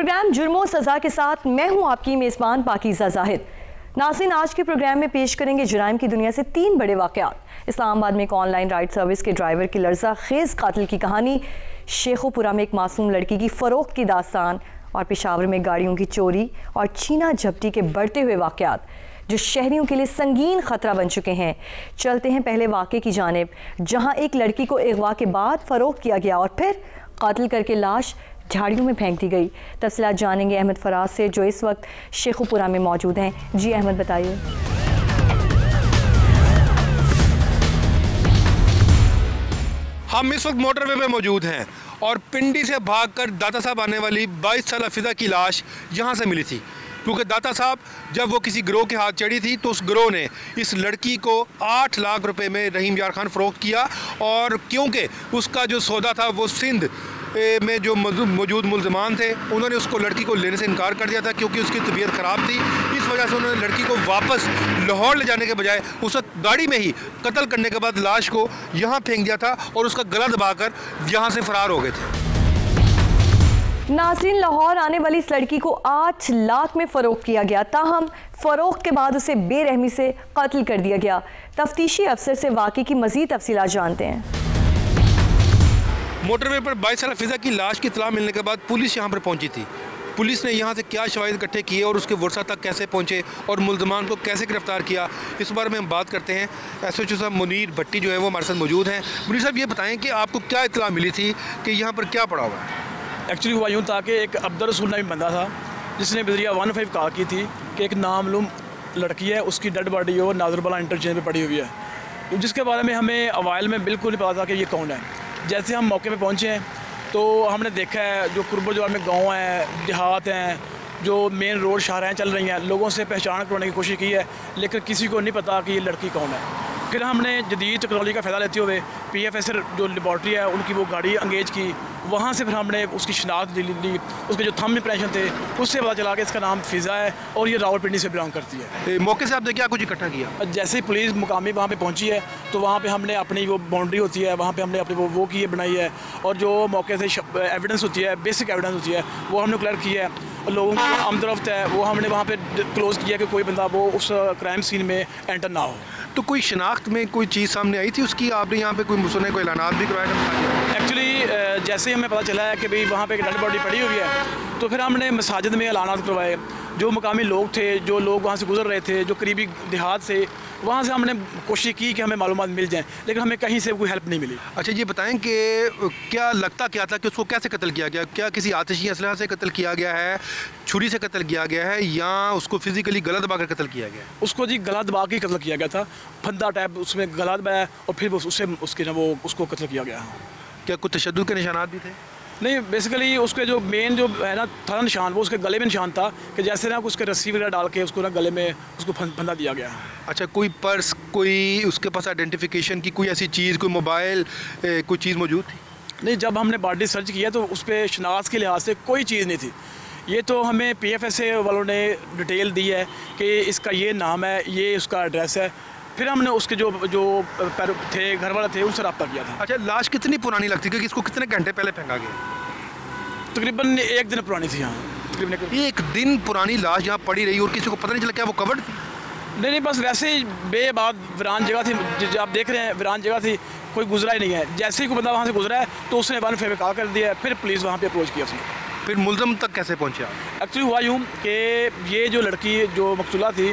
Programme जुर्मों सज़ा के साथ मैं हूं आपकी मेज़बान पाकीज़ा जाहिद। नाज़रीन, आज के प्रोग्राम में पेश करेंगे जुराइम की दुनिया से 3 बड़े वाक़यात। इस्लामाबाद में एक ऑनलाइन राइड सर्विस के ड्राइवर की लर्ज़ा खेज़ कातिल की कहानी, शेखोपुरा में एक मासूम लड़की की फ़रोख्त की दास्तान और पेशावर में गाड़ियों की चोरी और छीना झपटी के बढ़ते हुए वाक़यात जो शहरियों के लिए संगीन खतरा बन चुके हैं। चलते हैं पहले वाक़े की जानिब, जहां एक लड़की को अगवा के बाद फ़रोख्त किया गया और फिर कातिल करके लाश झाड़ियों में फेंक दी गई। तफसीलात जानेंगे अहमद फराज से, जो इस वक्त शेखोपुरा में मौजूद हैं। जी अहमद, बताइए। हम इस वक्त मोटरवे पे मौजूद हैं और पिंडी से भागकर दाता साहब आने वाली 22 साल फिजा की लाश यहाँ से मिली थी, क्योंकि दाता साहब जब वो किसी गिरोह के हाथ चढ़ी थी तो उस गिरोह ने इस लड़की को 8 लाख रुपए में रहीम यार खान फ़रोख्त किया। और क्योंकि उसका जो सौदा था वो सिंध में जो मौजूद मुल्ज़मान थे, उन्होंने उसको लड़की को लेने से इनकार कर दिया था क्योंकि उसकी तबीयत ख़राब थी। इस वजह से उन्होंने लड़की को वापस लाहौर ले जाने के बजाय उस गाड़ी में ही कत्ल करने के बाद लाश को यहाँ फेंक दिया था और उसका गला दबाकर यहाँ से फ़रार हो गए थे। नाज़रीन, लाहौर आने वाली इस लड़की को 8 लाख में फ़रोख्त किया गया, ताहम फ़रोख्त के बाद उसे बेरहमी से कत्ल कर दिया गया। तफ्तीशी अफसर से वाक़े की मज़ीद तफसीलात जानते हैं। मोटरवे पर 22 साल फिजा की लाश की इत्तला मिलने के बाद पुलिस यहाँ पर पहुँची थी। पुलिस ने यहाँ से क्या शवाहिद इकट्ठे किए और उसके वर्षा तक कैसे पहुँचे और मुल्ज़मान को कैसे गिरफ्तार किया, इस बारे में हम बात करते हैं। SHO साहब मुनीर भट्टी जो है वो हमारे साथ मौजूद हैं। मुनीर साहब, ये बताएं कि आपको क्या इत्तला मिली थी कि यहाँ पर क्या पड़ा हुआ है? एक्चुअली हुआ यूँ था कि एक अब्दुल रसूल नामी बंदा था जिसने बजरिया 15 कॉल की थी कि एक नामालूम लड़की है, उसकी डेड बॉडी वो नाजरबला इंटरचेंज पे पड़ी हुई है, तो जिसके बारे में हमें अवाइल में बिल्कुल नहीं पता था कि ये कौन है। जैसे हम मौके पे पहुंचे हैं तो हमने देखा है जो कुर्बो जवार में गाँव हैं, देहात हैं, जो मेन रोड शाहराएँ चल रही हैं, लोगों से पहचान करवाने की कोशिश की है, लेकिन किसी को नहीं पता कि ये लड़की कौन है। फिर हमने जदीद टेक्नोलॉजी का फ़ायदा लेते हुए PFSR जो लेबॉर्ट्री है उनकी वो गाड़ी अंगेज की, वहाँ से फिर हमने उसकी शनाख्त ली, उसके जो थंब इंप्रेशन थे उससे पता चला कि इसका नाम फ़िज़ा है और ये रावलपिंडी से बिलोंग करती है। मौके से आपने क्या कुछ इकट्ठा किया? जैसे ही पुलिस मुकामी वहाँ पे पहुँची है तो वहाँ पे हमने अपनी वो बाउंड्री होती है, वहाँ पे हमने अपनी वो की बनाई है और जो मौके से एविडेंस होती है, बेसिक एविडेंस होती है, वो हमने क्लियर की है। लोगों की आमदरफ्त है वो हमने वहाँ पे क्लोज़ किया कि कोई बंदा वो उस क्राइम सीन में एंटर ना हो। तो कोई शनाख्त में कोई चीज़ सामने आई थी उसकी? आपने यहाँ पे कोई सुने, कोई ऐलानात भी करवाया? एक्चुअली जैसे ही हमें पता चला है कि भाई वहाँ पे एक डेड बॉडी पड़ी हुई है तो फिर हमने मसाजिद में ऐलानात करवाए। जो मुकामी लोग थे, जो लोग वहाँ से गुजर रहे थे, जो करीबी देहात से, वहाँ से हमने कोशिश की कि हमें मालूमात मिल जाएं, लेकिन हमें कहीं से कोई हेल्प नहीं मिली। अच्छा, ये बताएं कि क्या लगता क्या था कि उसको कैसे कत्ल किया गया? क्या किसी आतिशी असलहा से कत्ल किया गया है, छुरी से कत्ल किया गया है, या उसको फिजिकली गला दबा कर कत्ल किया गया? उसको जी गला दबा के कत्ल किया गया था, फंदा टाइप उसमें गला दबाया और फिर उससे उसके ना वो उसको कत्ल किया गया। क्या कुछ तशद्दुद के निशानात भी थे? नहीं, बेसिकली उसके जो मेन जो है ना था निशान, वो उसके गले में निशान था कि जैसे ना उसके रस्सी वगैरह डाल के उसको ना गले में उसको फंदा दिया गया। अच्छा, कोई पर्स, कोई उसके पास आइडेंटिफिकेशन की कोई ऐसी चीज़, कोई मोबाइल, कोई चीज़ मौजूद थी? नहीं, जब हमने बॉडी सर्च किया तो उस पर शनाख्त के लिहाज से कोई चीज़ नहीं थी। ये तो हमें PFSA वालों ने डिटेल दी है कि इसका ये नाम है, ये उसका एड्रेस है। फिर हमने उसके जो थे घर वाले थे उनसे रब्ता किया था। अच्छा, लाश कितनी पुरानी लगती है कि इसको कितने घंटे पहले फेंका गया? तकरीबन 1 दिन पुरानी थी। यहाँ तकरीबन 1 दिन पुरानी लाश यहाँ पड़ी रही और किसी को पता नहीं चला क्या वो कवर्ड थी? नहीं, बस वैसे ही बेबाद वीरान जगह थी, जो आप देख रहे हैं वीरान जगह थी, कोई गुजरा ही नहीं है। जैसे ही कोई बंदा वहाँ से गुजरा है तो उसने 15 कॉल कर दिया, फिर पुलिस वहाँ पे अप्रोच किया उसने। फिर मुल्ज़म तक कैसे पहुँचे आप? एक्चुअली हुआ यूँ कि ये जो लड़की जो मकतूला थी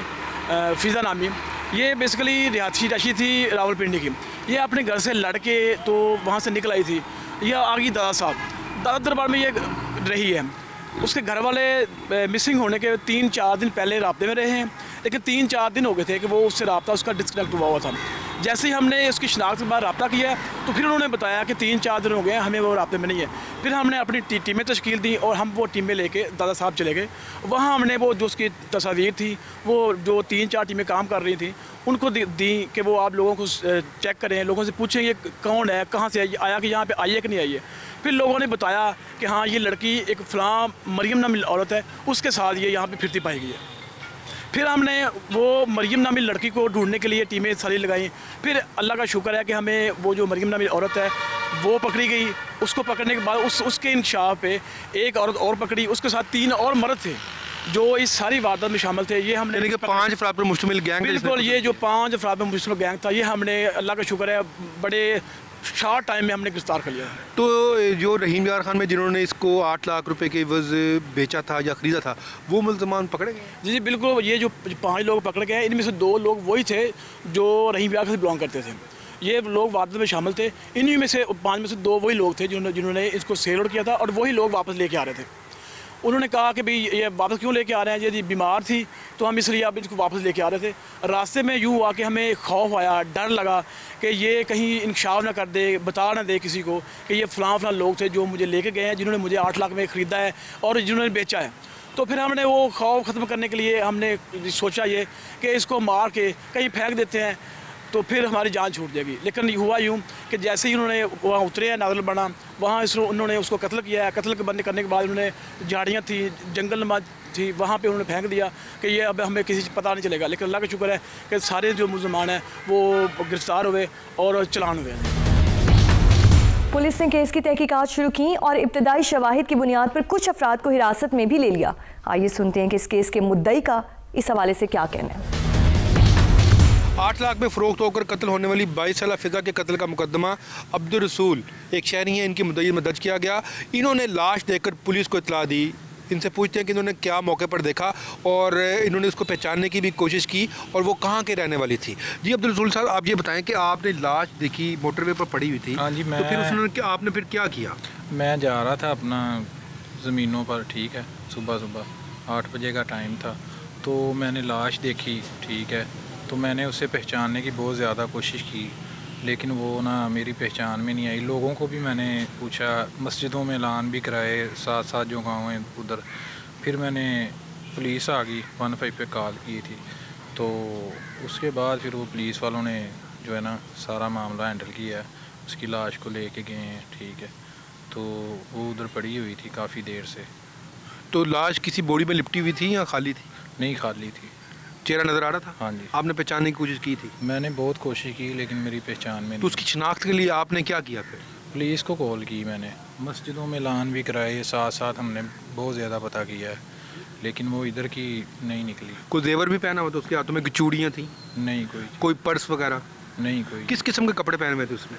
फ़िज़ा नामी, ये बेसिकली रिहायशी थी रावलपिंडी की। ये अपने घर से लड़ के तो वहाँ से निकल आई थी, ये आ गई दादा साहब, दादा दरबार में ये रही है। उसके घर वाले मिसिंग होने के 3-4 दिन पहले राब्ते में रहे हैं, लेकिन 3-4 दिन हो गए थे कि वो उससे राब्ता उसका डिस्कनेक्ट हुआ था। जैसे ही हमने उसकी शनाख्त के बाद रब्ता किया तो फिर उन्होंने बताया कि 3-4 दिन हो गए हमें वो राब्ते में नहीं है। फिर हमने अपनी टीमें तश्कील दी और हम वो टीमें लेके दादा साहब चले गए। वहाँ हमने वो जो उसकी तस्वीर थी, वो जो 3-4 टीमें काम कर रही थी, उनको दी कि वो आप लोगों को चेक करें, लोगों से पूछें ये कौन है, कहाँ से आया, कि यहाँ पे आई है कि नहीं आई है। फिर लोगों ने बताया कि हाँ, ये लड़की एक फ़लाँ मरियम नामी औरत है, उसके साथ ये यहाँ पे फिरती पाई गई है। फिर हमने वो मरियम नामी लड़की को ढूंढने के लिए टीमें सारी लगाई। फिर अल्लाह का शुक्र है कि हमें वो जो मरियम नामी औरत है वो पकड़ी गई। उसको पकड़ने के बाद उसके इंकशाफ पे एक औरत और पकड़ी, उसके साथ 3 और मर्द थे जो इस सारी वारदात में शामिल थे। ये हमने 5 अफराद पर मुश्तमिल गैंग, बिल्कुल ये जो 5 अफराद पर मुश्तमिल गैंग था, ये हमने अल्लाह का शुक्र है बड़े शॉर्ट टाइम में हमने गिरफ्तार कर लिया। तो जो रहीम यार खान में जिन्होंने इसको 8 लाख रुपए के एवज बेचा था या ख़रीदा था, वो मुल्ज़मान पकड़े गए? जी बिल्कुल, ये जो 5 लोग पकड़े गए, इनमें से 2 लोग वही थे जो रहीम यार से बिलोंग करते थे। ये लोग वारदात में शामिल थे। इन्हीं में से 5 में से 2 वही लोग थे जिन्होंने इसको सेल आउट किया था, और वही लोग वापस लेके आ रहे थे। उन्होंने कहा कि भाई ये वापस क्यों लेके आ रहे हैं, यदि बीमार थी तो हम इसलिए आप इसको वापस लेके आ रहे थे। रास्ते में यूँ हुआ कि हमें खौफ आया, डर लगा कि ये कहीं इंकशाफ ना कर दे, बता ना दे किसी को कि ये फ़लाँ लोग थे जो मुझे लेके गए हैं, जिन्होंने मुझे 8 लाख में ख़रीदा है और जिन्होंने बेचा है। तो फिर हमने वो खौफ ख़त्म करने के लिए हमने सोचा ये कि इसको मार के कहीं फेंक देते हैं तो फिर हमारी जान छूट जाएगी। लेकिन हुआ यूँ कि जैसे ही उन्होंने वहाँ उतरे हैं नादल बना, वहाँ उन्होंने उसको कत्ल किया है। कत्ल करने के बाद उन्होंने झाड़ियाँ थी, जंगल नमा थी, वहाँ पे उन्होंने फेंक दिया कि ये अब हमें किसी पता नहीं चलेगा। लेकिन अल्लाह का शुक्र है कि सारे जो मुसलमान हैं वो गिरफ्तार हुए और चलान हुए। पुलिस ने केस की तहकीकात शुरू की और इब्तदाई शवाहिद की बुनियाद पर कुछ अफराद को हिरासत में भी ले लिया। आइए सुनते हैं कि इस केस के मुद्दई का इस हवाले से क्या कहना है। 8 लाख में फ़रोख्त होकर कत्ल होने वाली 22 साला फ़िज़ा के कत्ल का मुकदमा अब्दुल रसूल एक शहरी हैं, इनकी मुद्दई में दर्ज किया गया। इन्होंने लाश देखकर पुलिस को इतला दी। इनसे पूछते हैं कि इन्होंने क्या मौके पर देखा और इन्होंने उसको पहचानने की भी कोशिश की और वो कहाँ के रहने वाली थी। जी अब्दुल रसूल साहब, आप ये बताएं कि आपने लाश देखी, मोटरवे पर पड़ी हुई थी। हाँ जी, मैं तो फिर आपने फिर क्या किया? मैं जा रहा था अपना ज़मीनों पर, ठीक है, सुबह 8 बजे का टाइम था। तो मैंने लाश देखी, ठीक है, तो मैंने उसे पहचानने की बहुत ज़्यादा कोशिश की, लेकिन वो ना मेरी पहचान में नहीं आई। लोगों को भी मैंने पूछा, मस्जिदों में ऐलान भी कराए, साथ साथ जो गाँव हैं उधर। फिर मैंने पुलिस आ गई, 15 पे कॉल की थी। तो उसके बाद फिर वो पुलिस वालों ने जो है ना सारा मामला हैंडल किया, उसकी लाश को लेके गए हैं, ठीक है। तो वो उधर पड़ी हुई थी काफ़ी देर से। तो लाश किसी बोरी में लिपटी हुई थी या खाली थी? नहीं, खाली थी। चेहरा नज़र आ रहा था? हाँ जी। आपने पहचानने की कोशिश की थी? मैंने बहुत कोशिश की लेकिन मेरी पहचान में। तो उसकी शिनाख्त के लिए आपने क्या किया फिर? पुलिस को कॉल की मैंने, मस्जिदों में ऐलान भी कराए, साथ साथ हमने बहुत ज़्यादा पता किया है, लेकिन वो इधर की नहीं निकली। कोई जेवर भी पहना हुआ था उसके हाथों में? चूड़ियाँ थी? नहीं। कोई पर्स वगैरह? नहीं कोई। किस किस्म के कपड़े पहने हुए थे उसने?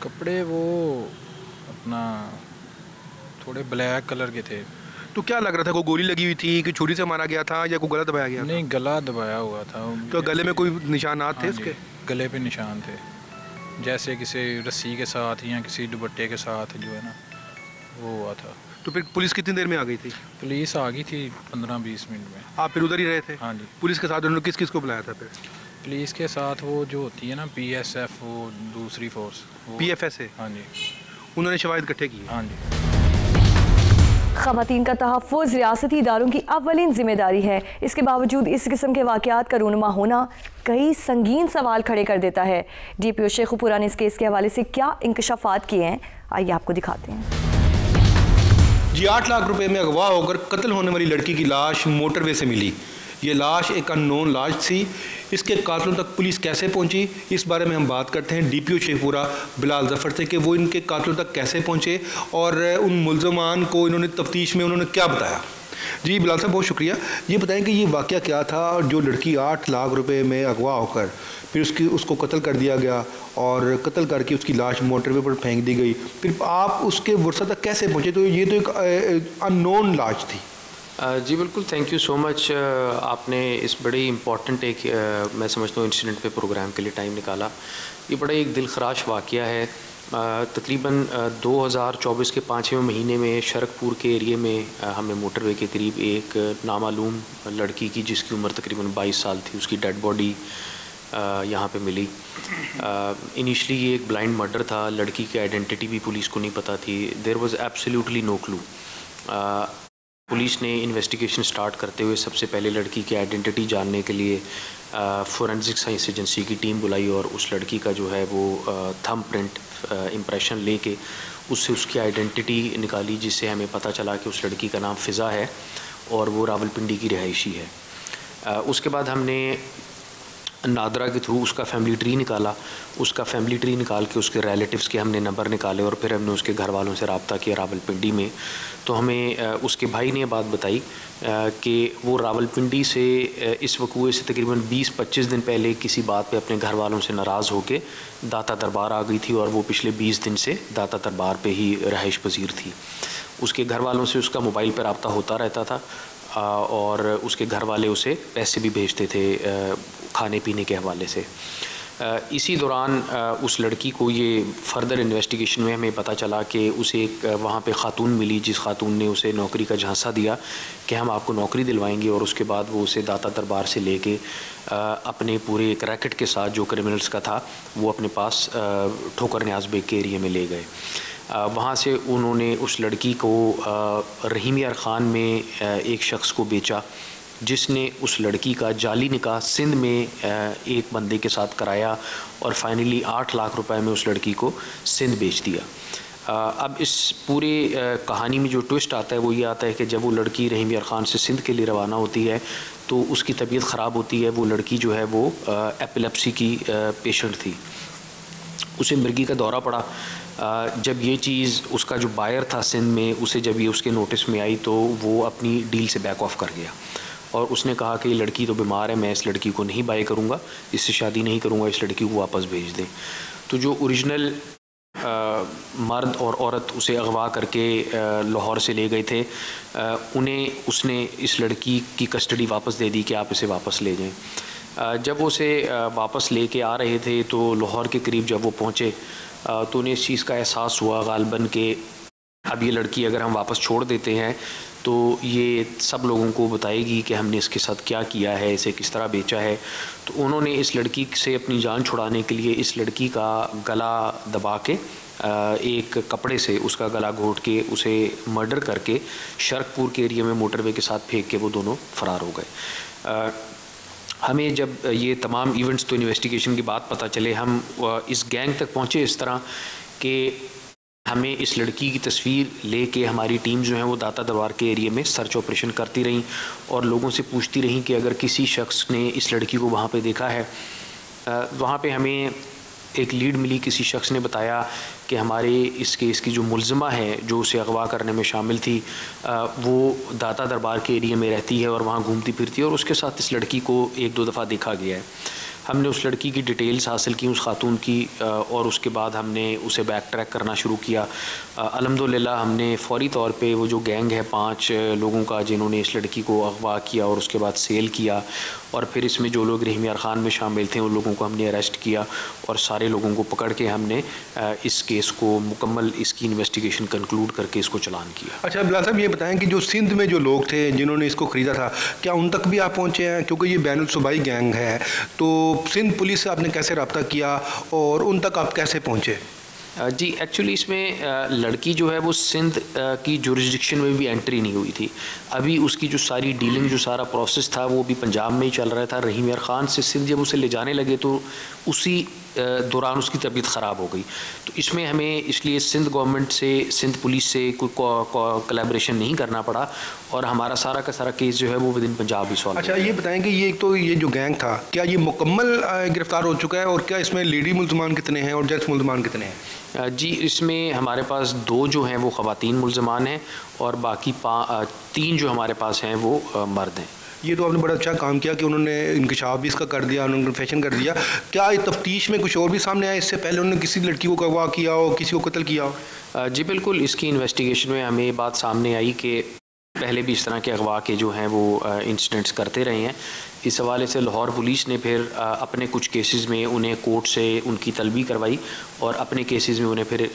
कपड़े वो अपना थोड़े ब्लैक कलर के थे। तो क्या लग रहा था, कोई गोली लगी हुई थी कि छुरी से मारा गया था या कोई गला दबाया गया? नहीं, गला दबाया हुआ था। तो गले में कोई निशानात थे उसके? गले पे निशान थे, जैसे किसी रस्सी के साथ या किसी दुपट्टे के साथ जो है ना वो हुआ था। तो फिर पुलिस कितनी देर में आ गई थी? पुलिस आ गई थी 15-20 मिनट में। आप फिर उधर ही रहे थे? हाँ जी। पुलिस के साथ उन्होंने किस किस को बुलाया था फिर? पुलिस के साथ वो जो होती है ना PSF, वो दूसरी फोर्स, PFS है? हाँ जी। उन्होंने शवाहिद इकट्ठे किए? हाँ जी। ख़वातीन का तहफ़्फ़ुज़ रियासती इदारों की अव्वलीन ज़िम्मेदारी है। इसके बावजूद इस किस्म के वाक़यात का रूनुमा होना कई संगीन सवाल खड़े कर देता है। DPO शेखुपुरा ने इस केस के हवाले से क्या इंकशाफात किए हैं, आइए आपको दिखाते हैं। जी 8 लाख रुपए में अगवा होकर कत्ल होने वाली लड़की की लाश मोटरवे से मिली। ये लाश एक अननोन लाश थी। इसके कातलों तक पुलिस कैसे पहुंची, इस बारे में हम बात करते हैं DPO शेखपुरा बिलाल ज़फ़र से कि वो इनके कातलों तक कैसे पहुंचे और उन मुल्ज़मान को इन्होंने तफ्तीश में उन्होंने क्या बताया। जी बिलाल साहब, बहुत शुक्रिया। ये बताएं कि ये वाक़या क्या था, जो लड़की 8 लाख रुपए में अगवा होकर फिर उसको कत्ल कर दिया गया और कत्ल करके उसकी लाश मोटरवे पर फेंक दी गई, फिर आप उसके वर्षा तक कैसे पहुँचे? तो ये तो एक अननोन लाश थी। जी बिल्कुल, थैंक यू सो मच। आपने इस बड़े इम्पॉर्टेंट एक मैं समझता हूँ इंसिडेंट पे प्रोग्राम के लिए टाइम निकाला। ये बड़ा एक दिलखराश वाक़या है। तकरीबन 2024 के 5वें महीने में शरकपुर के एरिए में हमें मोटरवे के करीब एक नामालूम लड़की की, जिसकी उम्र तकरीबन 22 साल थी, उसकी डेड बॉडी यहाँ पे मिली। इनिशली ये एक ब्लाइंड मर्डर था। लड़की की आइडेंटिटी भी पुलिस को नहीं पता थी। There was absolutely no clue. Police ने इन्वेस्टिगेशन स्टार्ट करते हुए सबसे पहले लड़की की आइडेंटिटी जानने के लिए फोरेंसिक साइंस एजेंसी की टीम बुलाई और उस लड़की का जो है वो थंब प्रिंट इम्प्रेशन लेके उससे उसकी आइडेंटिटी निकाली, जिससे हमें पता चला कि उस लड़की का नाम फ़िज़ा है और वो रावलपिंडी की रिहायशी है। उसके बाद हमने नादरा के थ्रू उसका फैमिली ट्री निकाला। उसका फैमिली ट्री निकाल के उसके रिलेटिव्स के हमने नंबर निकाले और फिर हमने उसके घर वालों से रब्ता किया रावलपिंडी में। तो हमें उसके भाई ने बात बताई कि वो रावलपिंडी से इस वकूए से तकरीबन 20-25 दिन पहले किसी बात पे अपने घर वालों से नाराज़ होकर दाता दरबार आ गई थी और वो पिछले 20 दिन से दाता दरबार पे ही रहाइश पजीर थी। उसके घर वालों से उसका मोबाइल पर रब्ता होता रहता था और उसके घर वाले उसे पैसे भी भेजते थे खाने पीने के हवाले से। इसी दौरान उस लड़की को ये फर्दर इन्वेस्टिगेशन में हमें पता चला कि उसे एक वहाँ पे ख़ातून मिली जिस ख़ातून ने उसे नौकरी का झांसा दिया कि हम आपको नौकरी दिलवाएंगे, और उसके बाद वो उसे दाता दरबार से लेके अपने पूरे एक रैकेट के साथ जो क्रिमिनल्स का था वो अपने पास ठोकर न्याज बेग के एरिया में ले गए। वहाँ से उन्होंने उस लड़की को रहीम यार ख़ान में एक शख्स को बेचा जिसने उस लड़की का जाली निकाह सिंध में एक बंदे के साथ कराया और फाइनली 8 लाख रुपए में उस लड़की को सिंध बेच दिया। अब इस पूरे कहानी में जो ट्विस्ट आता है वो ये आता है कि जब वो लड़की रहीम यार ख़ान से सिंध के लिए रवाना होती है तो उसकी तबीयत ख़राब होती है। वो लड़की जो है वो एपिलेप्सी की पेशेंट थी, उसे मिर्गी का दौरा पड़ा। जब ये चीज़ उसका जो बायर था सिंध में उसे जब ये उसके नोटिस में आई तो वो अपनी डील से बैक ऑफ कर गया और उसने कहा कि ये लड़की तो बीमार है, मैं इस लड़की को नहीं बाय करूँगा, इससे शादी नहीं करूँगा, इस लड़की को वापस भेज दें। तो जो ओरिजिनल मर्द और औरत उसे अगवा करके लाहौर से ले गए थे उन्हें उसने इस लड़की की कस्टडी वापस दे दी कि आप इसे वापस ले जाएं। जब वो उसे वापस लेके आ रहे थे तो लाहौर के करीब जब वो पहुँचे तो उन्हें इस चीज़ का एहसास हुआ गालबन के अब ये लड़की अगर हम वापस छोड़ देते हैं तो ये सब लोगों को बताएगी कि हमने इसके साथ क्या किया है, इसे किस तरह बेचा है। तो उन्होंने इस लड़की से अपनी जान छुड़ाने के लिए इस लड़की का गला दबा के एक कपड़े से उसका गला घोट के उसे मर्डर करके शर्कपुर के एरिया में मोटरवे के साथ फेंक के वो दोनों फ़रार हो गए। हमें जब ये तमाम इवेंट्स तो इन्वेस्टिगेशन की बात पता चले, हम इस गैंग तक पहुँचे इस तरह कि हमें इस लड़की की तस्वीर लेके हमारी टीम जो है वो दाता दरबार के एरिया में सर्च ऑपरेशन करती रही और लोगों से पूछती रही कि अगर किसी शख्स ने इस लड़की को वहाँ पे देखा है। वहाँ पे हमें एक लीड मिली, किसी शख्स ने बताया कि हमारे इस केस की जो मुलज़िमा है जो उसे अगवा करने में शामिल थी वो दाता दरबार के एरिया में रहती है और वहाँ घूमती फिरती है और उसके साथ इस लड़की को 1-2 दफ़ा देखा गया है। हमने उस लड़की की डिटेल्स हासिल की, उस खातून की, और उसके बाद हमने उसे बैक ट्रैक करना शुरू किया। अल्हम्दुलिल्लाह हमने फ़ौरी तौर पे वो जो गैंग है 5 लोगों का जिन्होंने इस लड़की को अगवा किया और उसके बाद सेल किया और फिर इसमें जो लोग रहीम यार ख़ान में शामिल थे उन लोगों को हमने अरेस्ट किया और सारे लोगों को पकड़ के हमने इस केस को मुकम्मल इसकी इन्वेस्टिगेशन कंक्लूड करके इसको चलान किया। अच्छा बिलाल साहब, ये बताएं कि जो सिंध में जो लोग थे जिन्होंने इसको ख़रीदा था, क्या उन तक भी आप पहुँचे हैं? क्योंकि ये बैनुल सूबाई गैंग है, तो सिंध पुलिस से आपने कैसे रब्ता किया और उन तक आप कैसे पहुँचे? जी एक्चुअली इसमें लड़की जो है वो सिंध की जुरिस्डिक्शन में भी एंट्री नहीं हुई थी। अभी उसकी जो सारी डीलिंग, जो सारा प्रोसेस था वो भी पंजाब में ही चल रहा था। रहीम यार ख़ान से सिंध जब उसे ले जाने लगे तो उसी दौरान उसकी तबीयत ख़राब हो गई। तो इसमें हमें इसलिए सिंध गवर्नमेंट से, सिंध पुलिस से कोई कोलैबोरेशन नहीं करना पड़ा और हमारा सारा का सारा केस जो है वो with in Punjab he solve. अच्छा ये बताएंगे, ये तो ये जो गैंग था क्या ये मुकम्मल गिरफ्तार हो चुका है और क्या इसमें लेडी मुल्ज़मान कितने हैं और जेंट्स मुल्ज़मान कितने हैं? जी इसमें हमारे पास 2 जो हैं वो ख़वातीन मुल्ज़मान हैं और बाकी 3 जो हमारे पास हैं वो मर्द हैं। ये तो आपने बड़ा अच्छा काम किया कि उन्होंने इंकशाफ भी इसका कर दिया, उन्होंने कन्फेशन कर दिया। क्या तफ्तीश में कुछ और भी सामने आया इससे पहले उन्होंने किसी लड़की को अगवा किया हो, किसी को कत्ल किया हो? जी बिल्कुल, इसकी इन्वेस्टिगेशन में हमें ये बात सामने आई कि पहले भी इस तरह के अगवा के जो हैं वो इंसिडेंट्स करते रहे हैं। इस हवाले से लाहौर पुलिस ने फिर अपने कुछ केसेस में उन्हें कोर्ट से उनकी तलबी करवाई और अपने केसेस में उन्हें फिर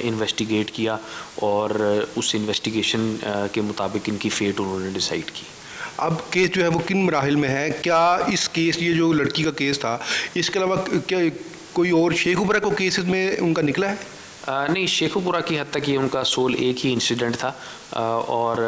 इन्वेस्टिगेट किया और उस इन्वेस्टिगेशन के मुताबिक इनकी फ़ेट उन्होंने डिसाइड की। अब केस जो है वो किन मराहिल में है? क्या इस केस, ये जो लड़की का केस था, इसके अलावा क्या कोई और शेखुपुरा को केसेस में उनका निकला है? नहीं, शेखुपुरा की हद तक ये उनका सोल एक ही इंसिडेंट था और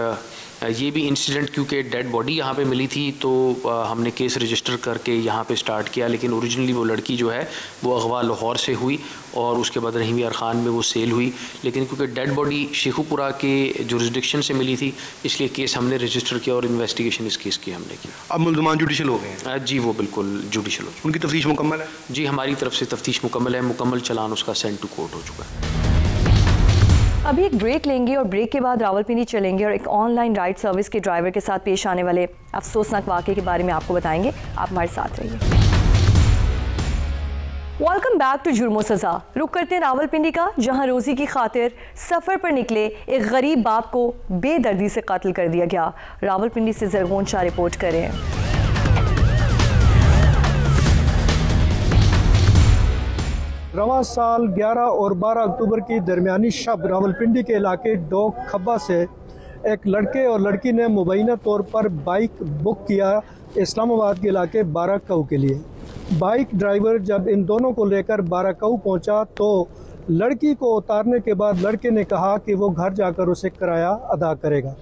ये भी इंसिडेंट क्योंकि डेड बॉडी यहाँ पे मिली थी तो हमने केस रजिस्टर करके यहाँ पे स्टार्ट किया, लेकिन ओरिजिनली वो लड़की जो है वो अगवा लाहौर से हुई और उसके बाद रहीम यार ख़ान में वो सेल हुई, लेकिन क्योंकि डेड बॉडी शेखुपुरा के जुरिसडिक्शन से मिली थी इसलिए केस हमने रजिस्टर किया और इन्वेस्टिगेशन इस केस की हमने की। अब मुल्ज़मान जुडिशल हो गए हैं? जी वो बिल्कुल जुडिशल हो, उनकी तफ्तीश मुकम्मल है? जी हमारी तरफ से तफ्तीश मुकम्मल है, मुकम्मल चालान उसका सेंड टू कोर्ट हो चुका है। अभी एक ब्रेक लेंगे और ब्रेक के बाद रावलपिंडी चलेंगे और एक ऑनलाइन राइड सर्विस के ड्राइवर के साथ पेश आने वाले अफसोसनाक वाक़े के बारे में आपको बताएंगे। आप हमारे साथ रहिए। वेलकम बैक टू जुर्मो सज़ा। रुक करते हैं रावलपिंडी का, जहां रोज़ी की खातिर सफ़र पर निकले एक गरीब बाप को बेदर्दी से कत्ल कर दिया गया। रावलपिंडी से ज़रगोन शाह रिपोर्ट करें। रवां साल 11 और 12 अक्टूबर की दरमियानी शब रावलपिंडी के इलाके डोक खब्बा से एक लड़के और लड़की ने मुबैना तौर पर बाइक बुक किया इस्लामाबाद के इलाके बाराकऊ के लिए। बाइक ड्राइवर जब इन दोनों को लेकर बाराकऊ पहुंचा तो लड़की को उतारने के बाद लड़के ने कहा कि वो घर जाकर उसे किराया अदा करेगा।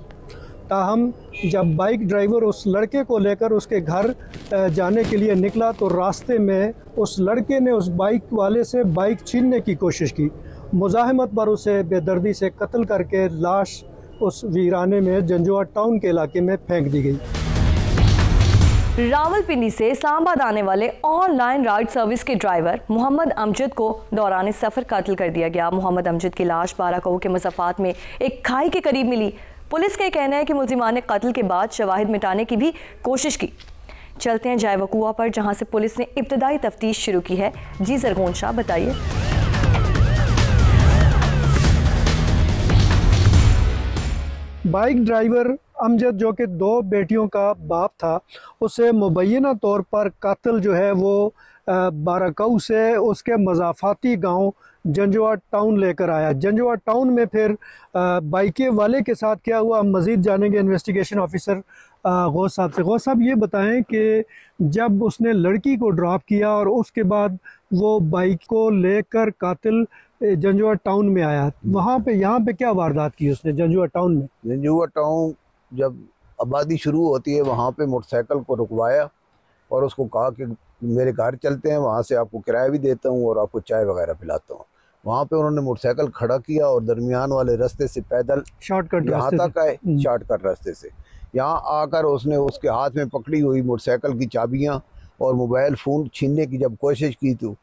ताहम जब बाइक ड्राइवर उस लड़के को लेकर उसके घर जाने के लिए निकला तो रास्ते में उस लड़के ने उस बाइक वाले से बाइक छीनने की कोशिश की। मुज़ाहमत पर उसे बेदर्दी से कत्ल करके लाश उस वीराने में जंजुआ टाउन के इलाके में फेंक दी गई। रावलपिंडी से इस्लामाबाद आने वाले ऑनलाइन राइड सर्विस के ड्राइवर मोहम्मद अमजद को दौरान सफ़र कत्ल कर दिया गया। मोहम्मद अमजद की लाश बाराकऊ के मुज़फ़्फ़ात में एक खाई के करीब मिली। पुलिस का कहना है कि मुल्ज़िमान ने कत्ल के बाद शवाहिद मिटाने की भी कोशिश की। चलते हैं जाए वक़ूआ पर, जहां से पुलिस ने इब्तदाई तफ्तीश शुरू की है। जी ज़रगोन शाह बताइए। बाइक ड्राइवर अमजद जो कि 2 बेटियों का बाप था, उसे मुबैना तौर पर कातिल जो है वो बाराकऊ से उसके मज़ाफ़ाती गांव जंजुआ टाउन लेकर आया। जंजुआ टाउन में फिर बाइके वाले के साथ क्या हुआ, मज़ीद जानेंगे इन्वेस्टिगेशन ऑफिसर गौस साहब से। गौस साहब ये बताएं कि जब उसने लड़की को ड्रॉप किया और उसके बाद वो बाइक को लेकर कातिल जंजुआ टाउन में आया, वहाँ पे यहाँ पे क्या वारदात की उसने जंजुआ टाउन में? जंजुआ टाउन जब आबादी शुरू होती है वहाँ पे मोटरसाइकिल को रुकवाया और उसको कहा कि मेरे घर चलते हैं, वहाँ से आपको किराया भी देता हूँ और आपको चाय वगैरह पिलाता हूँ। वहाँ पे उन्होंने मोटरसाइकिल खड़ा किया और दरमियान वाले रास्ते से पैदल शॉर्टकट यहाँ तक आए, शॉर्टकट रास्ते से यहाँ आकर उसने उसके हाथ में पकड़ी हुई मोटरसाइकिल की चाबियाँ और मोबाइल फ़ोन छीनने की जब कोशिश की तो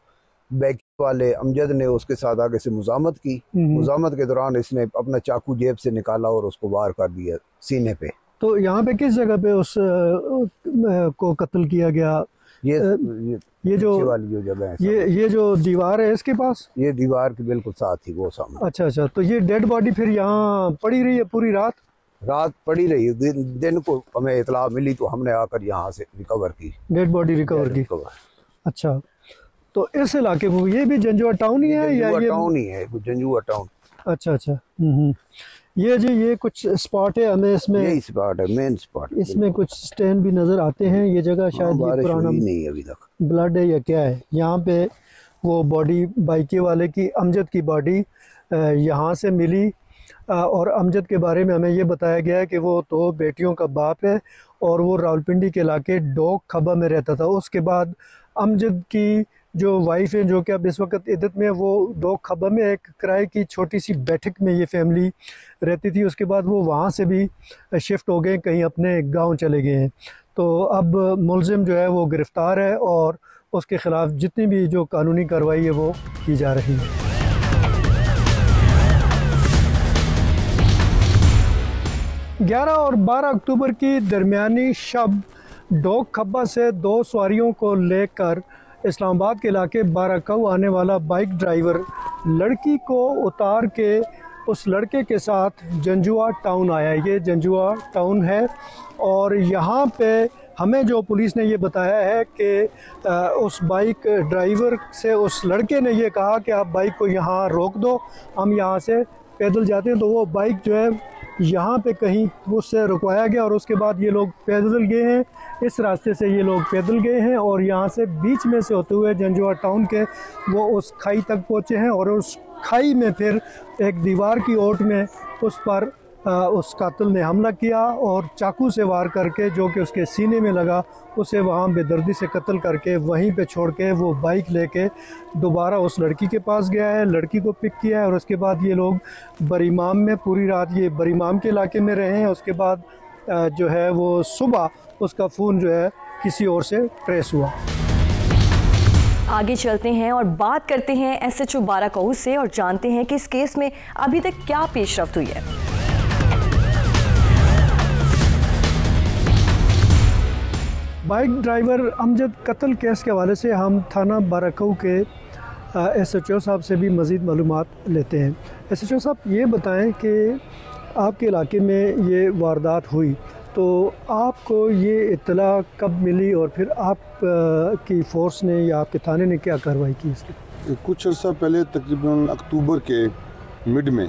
बाइक वाले अमजद ने उसके साथ आगे से मुज़ामत की। मुज़ामत के दौरान इसने अपना चाकू जेब से निकाला और उसको वार कर दिया सीने पे। तो यहाँ पे किस जगह पे उस को कत्ल किया गया? ये जो वाली जो जगह है, ये जो दीवार है इसके पास, ये दीवार के बिल्कुल साथ ही वो सामने। अच्छा, तो ये डेड बॉडी फिर यहाँ पड़ी रही है पूरी रात? रात पड़ी रही, दिन को हमें इतला मिली तो हमने आकर यहाँ से रिकवर की, डेड बॉडी रिकवर की। अच्छा, तो इस इलाके में ये भी जंजुआ टाउन ही है या ये टाउन ही है? जंजुआ टाउन। अच्छा। ये जी ये कुछ स्पॉट है, हमें इसमें यही स्पॉट है, मेन स्पॉट। इसमें कुछ स्टेन भी नजर आते हैं। ये जगह शायद ये पुराना नहीं अभी तक ब्लड है या क्या है। यहाँ पे वो बॉडी बाइके वाले की, अमजद की बॉडी यहाँ से मिली और अमजद के बारे में हमें ये बताया गया है कि वो 2 बेटियों का बाप है और वो रावलपिंडी के इलाके डोक खब्बा में रहता था। उसके बाद अमजद की जो वाइफ है जो कि अब इस वक्त इद्दत में, वो डोक खब्बा में एक किराए की छोटी सी बैठक में ये फैमिली रहती थी। उसके बाद वो वहाँ से भी शिफ्ट हो गए, कहीं अपने गांव चले गए हैं। तो अब मुलजिम जो है वो गिरफ़्तार है और उसके ख़िलाफ़ जितनी भी जो कानूनी कार्रवाई है वो की जा रही है। ग्यारह और 12 अक्टूबर की दरमियानी शब डोक खब्बा से 2 सवारियों को लेकर इस्लामाबाद के इलाके बाराकऊ आने वाला बाइक ड्राइवर लड़की को उतार के उस लड़के के साथ जंजुआ टाउन आया। ये जंजुआ टाउन है और यहाँ पे हमें जो पुलिस ने ये बताया है कि उस बाइक ड्राइवर से उस लड़के ने ये कहा कि आप बाइक को यहाँ रोक दो, हम यहाँ से पैदल जाते हैं। तो वो बाइक जो है यहाँ पे कहीं उससे रुकवाया गया और उसके बाद ये लोग पैदल गए हैं, इस रास्ते से ये लोग पैदल गए हैं और यहाँ से बीच में से होते हुए जंजुआ टाउन के वो उस खाई तक पहुँचे हैं और उस खाई में फिर एक दीवार की ओट में उस पर उस कातिल ने हमला किया और चाकू से वार करके जो कि उसके सीने में लगा उसे वहाँ बेदर्दी से कत्ल करके वहीं पे छोड़ के वो बाइक लेके दोबारा उस लड़की के पास गया है, लड़की को पिक किया है और उसके बाद ये लोग बरीमाम में पूरी रात ये बरीमाम के इलाके में रहे हैं। उसके बाद जो है वो सुबह उसका फ़ोन जो है किसी और से ट्रेस हुआ। आगे चलते हैं और बात करते हैं SHO बाराकऊ से और जानते हैं कि इस केस में अभी तक क्या पेशरफ्त हुई है। बाइक ड्राइवर अमजद कत्ल केस के हवाले से हम थाना बाराकऊ के SHO साहब से भी मज़ीद मालूमात लेते हैं। SHO साहब ये बताएं कि आपके इलाके में ये वारदात हुई तो आपको ये इत्तला कब मिली और फिर आप की फ़ोर्स ने या आपके थाने ने क्या कार्रवाई की इसकी? कुछ अर्सा पहले तकरीबन अक्टूबर के मिड में